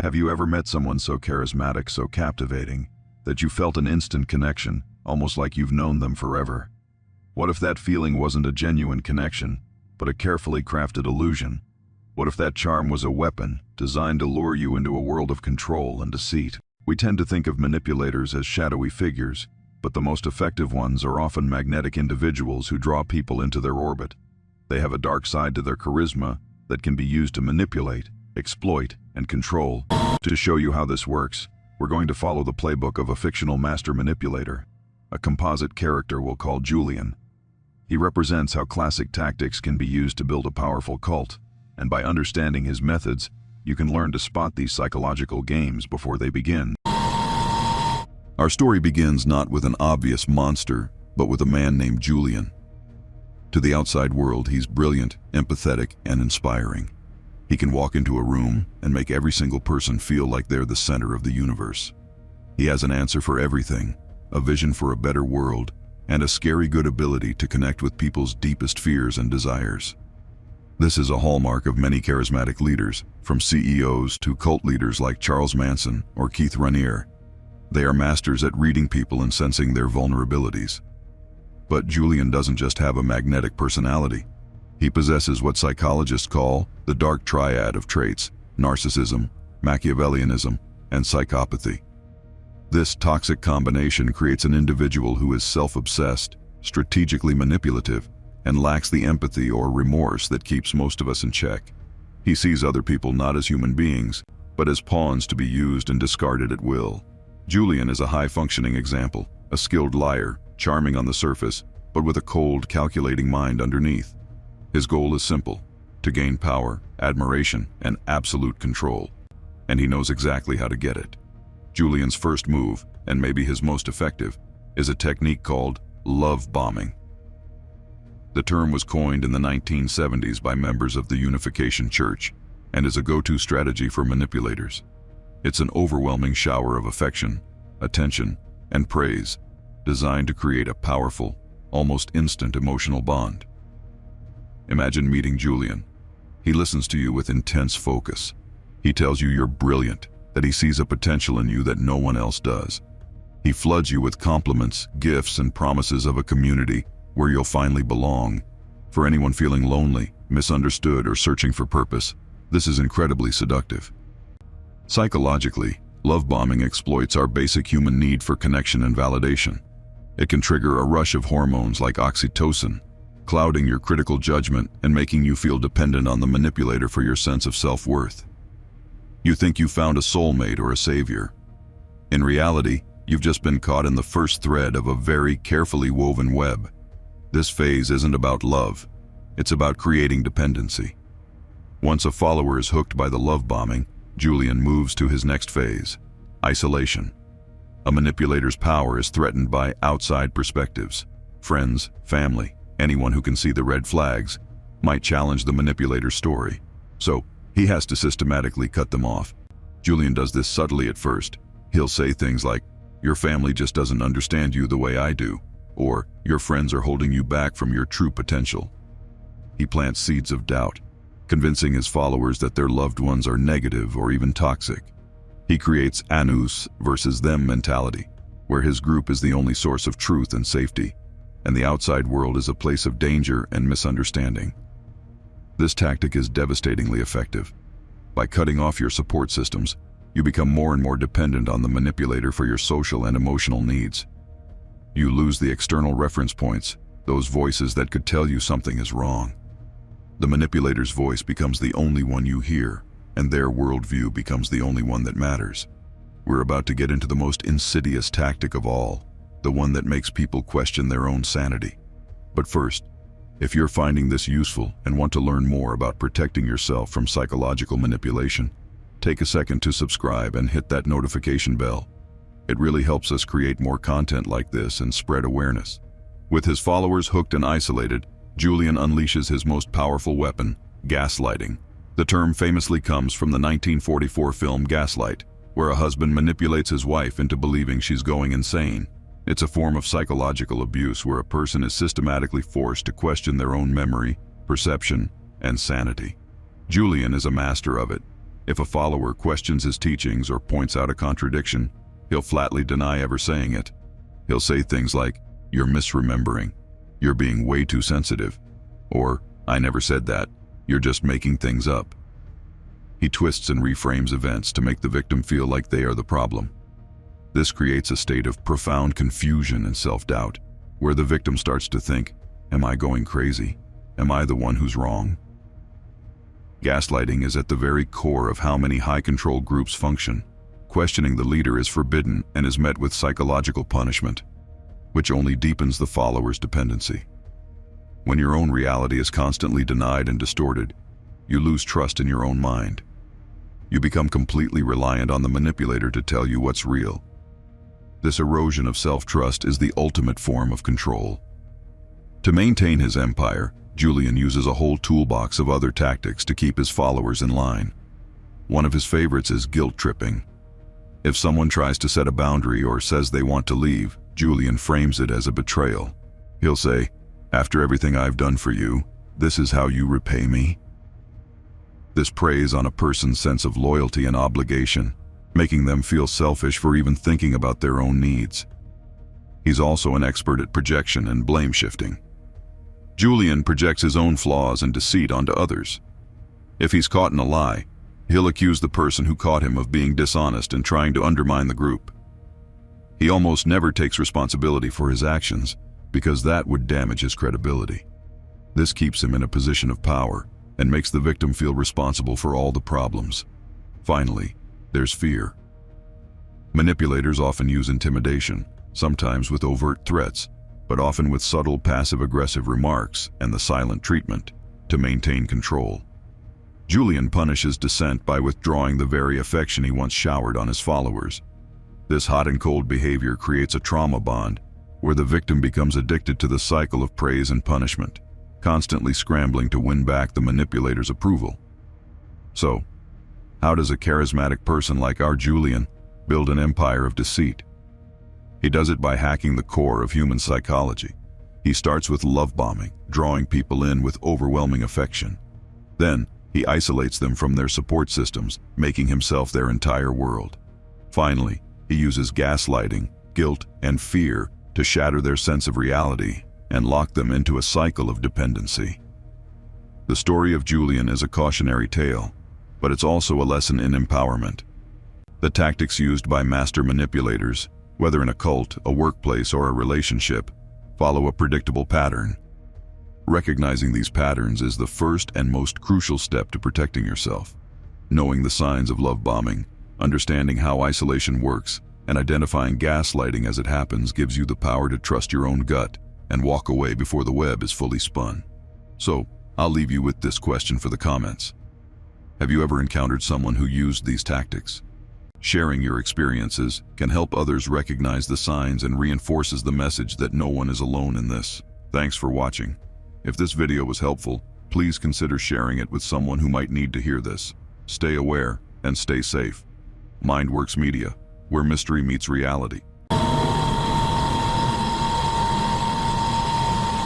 Have you ever met someone so charismatic, so captivating, that you felt an instant connection, almost like you've known them forever? What if that feeling wasn't a genuine connection, but a carefully crafted illusion? What if that charm was a weapon, designed to lure you into a world of control and deceit? We tend to think of manipulators as shadowy figures, but the most effective ones are often magnetic individuals who draw people into their orbit. They have a dark side to their charisma that can be used to manipulate, exploit, and control. To show you how this works, we're going to follow the playbook of a fictional master manipulator, a composite character we'll call Julian. He represents how classic tactics can be used to build a powerful cult, and by understanding his methods, you can learn to spot these psychological games before they begin. Our story begins not with an obvious monster, but with a man named Julian. To the outside world, he's brilliant, empathetic, and inspiring. He can walk into a room and make every single person feel like they're the center of the universe. He has an answer for everything, a vision for a better world, and a scary good ability to connect with people's deepest fears and desires. This is a hallmark of many charismatic leaders, from CEOs to cult leaders like Charles Manson or Keith Raniere. They are masters at reading people and sensing their vulnerabilities. But Julian doesn't just have a magnetic personality. He possesses what psychologists call the dark triad of traits: narcissism, Machiavellianism, and psychopathy. This toxic combination creates an individual who is self-obsessed, strategically manipulative, and lacks the empathy or remorse that keeps most of us in check. He sees other people not as human beings, but as pawns to be used and discarded at will. Julian is a high-functioning example, a skilled liar, charming on the surface, but with a cold, calculating mind underneath. His goal is simple: to gain power, admiration, and absolute control. And he knows exactly how to get it. Julian's first move, and maybe his most effective, is a technique called love bombing. The term was coined in the 1970s by members of the Unification Church and is a go-to strategy for manipulators. It's an overwhelming shower of affection, attention, and praise, designed to create a powerful, almost instant emotional bond. Imagine meeting Julian. He listens to you with intense focus. He tells you you're brilliant, that he sees a potential in you that no one else does. He floods you with compliments, gifts, and promises of a community where you'll finally belong. For anyone feeling lonely, misunderstood, or searching for purpose, this is incredibly seductive. Psychologically, love bombing exploits our basic human need for connection and validation. It can trigger a rush of hormones like oxytocin, clouding your critical judgment and making you feel dependent on the manipulator for your sense of self-worth. You think you found a soulmate or a savior. In reality, you've just been caught in the first thread of a very carefully woven web. This phase isn't about love, it's about creating dependency. Once a follower is hooked by the love bombing, Julian moves to his next phase: isolation. A manipulator's power is threatened by outside perspectives. Friends, family, anyone who can see the red flags might challenge the manipulator's story. So, he has to systematically cut them off. Julian does this subtly at first. He'll say things like, "Your family just doesn't understand you the way I do," or "Your friends are holding you back from your true potential." He plants seeds of doubt, convincing his followers that their loved ones are negative or even toxic. He creates us versus them mentality, where his group is the only source of truth and safety, and the outside world is a place of danger and misunderstanding. This tactic is devastatingly effective. By cutting off your support systems, you become more and more dependent on the manipulator for your social and emotional needs. You lose the external reference points, those voices that could tell you something is wrong. The manipulator's voice becomes the only one you hear, and their worldview becomes the only one that matters. We're about to get into the most insidious tactic of all, the one that makes people question their own sanity. But first, if you're finding this useful and want to learn more about protecting yourself from psychological manipulation, take a second to subscribe and hit that notification bell. It really helps us create more content like this and spread awareness. With his followers hooked and isolated, Julian unleashes his most powerful weapon: gaslighting. The term famously comes from the 1944 film Gaslight, where a husband manipulates his wife into believing she's going insane. It's a form of psychological abuse where a person is systematically forced to question their own memory, perception, and sanity. Julian is a master of it. If a follower questions his teachings or points out a contradiction, he'll flatly deny ever saying it. He'll say things like, "You're misremembering," "You're being way too sensitive," or "I never said that, you're just making things up." He twists and reframes events to make the victim feel like they are the problem. This creates a state of profound confusion and self-doubt, where the victim starts to think, "Am I going crazy? Am I the one who's wrong?" Gaslighting is at the very core of how many high-control groups function. Questioning the leader is forbidden and is met with psychological punishment, which only deepens the follower's dependency. When your own reality is constantly denied and distorted, you lose trust in your own mind. You become completely reliant on the manipulator to tell you what's real. This erosion of self-trust is the ultimate form of control. To maintain his empire, Julian uses a whole toolbox of other tactics to keep his followers in line. One of his favorites is guilt tripping. If someone tries to set a boundary or says they want to leave, Julian frames it as a betrayal. He'll say, "After everything I've done for you, this is how you repay me?" This preys on a person's sense of loyalty and obligation, making them feel selfish for even thinking about their own needs. He's also an expert at projection and blame shifting. Julian projects his own flaws and deceit onto others. If he's caught in a lie, he'll accuse the person who caught him of being dishonest and trying to undermine the group. He almost never takes responsibility for his actions because that would damage his credibility. This keeps him in a position of power and makes the victim feel responsible for all the problems. Finally, there's fear. Manipulators often use intimidation, sometimes with overt threats, but often with subtle passive-aggressive remarks and the silent treatment to maintain control. Julian punishes dissent by withdrawing the very affection he once showered on his followers. This hot and cold behavior creates a trauma bond where the victim becomes addicted to the cycle of praise and punishment, constantly scrambling to win back the manipulator's approval. So, how does a charismatic person like our Julian build an empire of deceit? He does it by hacking the core of human psychology. He starts with love bombing, drawing people in with overwhelming affection. Then, he isolates them from their support systems, making himself their entire world. Finally, he uses gaslighting, guilt, and fear to shatter their sense of reality and lock them into a cycle of dependency. The story of Julian is a cautionary tale, but it's also a lesson in empowerment. The tactics used by master manipulators, whether in a cult, a workplace, or a relationship, follow a predictable pattern. Recognizing these patterns is the first and most crucial step to protecting yourself. Knowing the signs of love bombing, understanding how isolation works, and identifying gaslighting as it happens gives you the power to trust your own gut and walk away before the web is fully spun. So, I'll leave you with this question for the comments. Have you ever encountered someone who used these tactics? Sharing your experiences can help others recognize the signs and reinforces the message that no one is alone in this. Thanks for watching. If this video was helpful, please consider sharing it with someone who might need to hear this. Stay aware and stay safe. MindWorks Media, where mystery meets reality.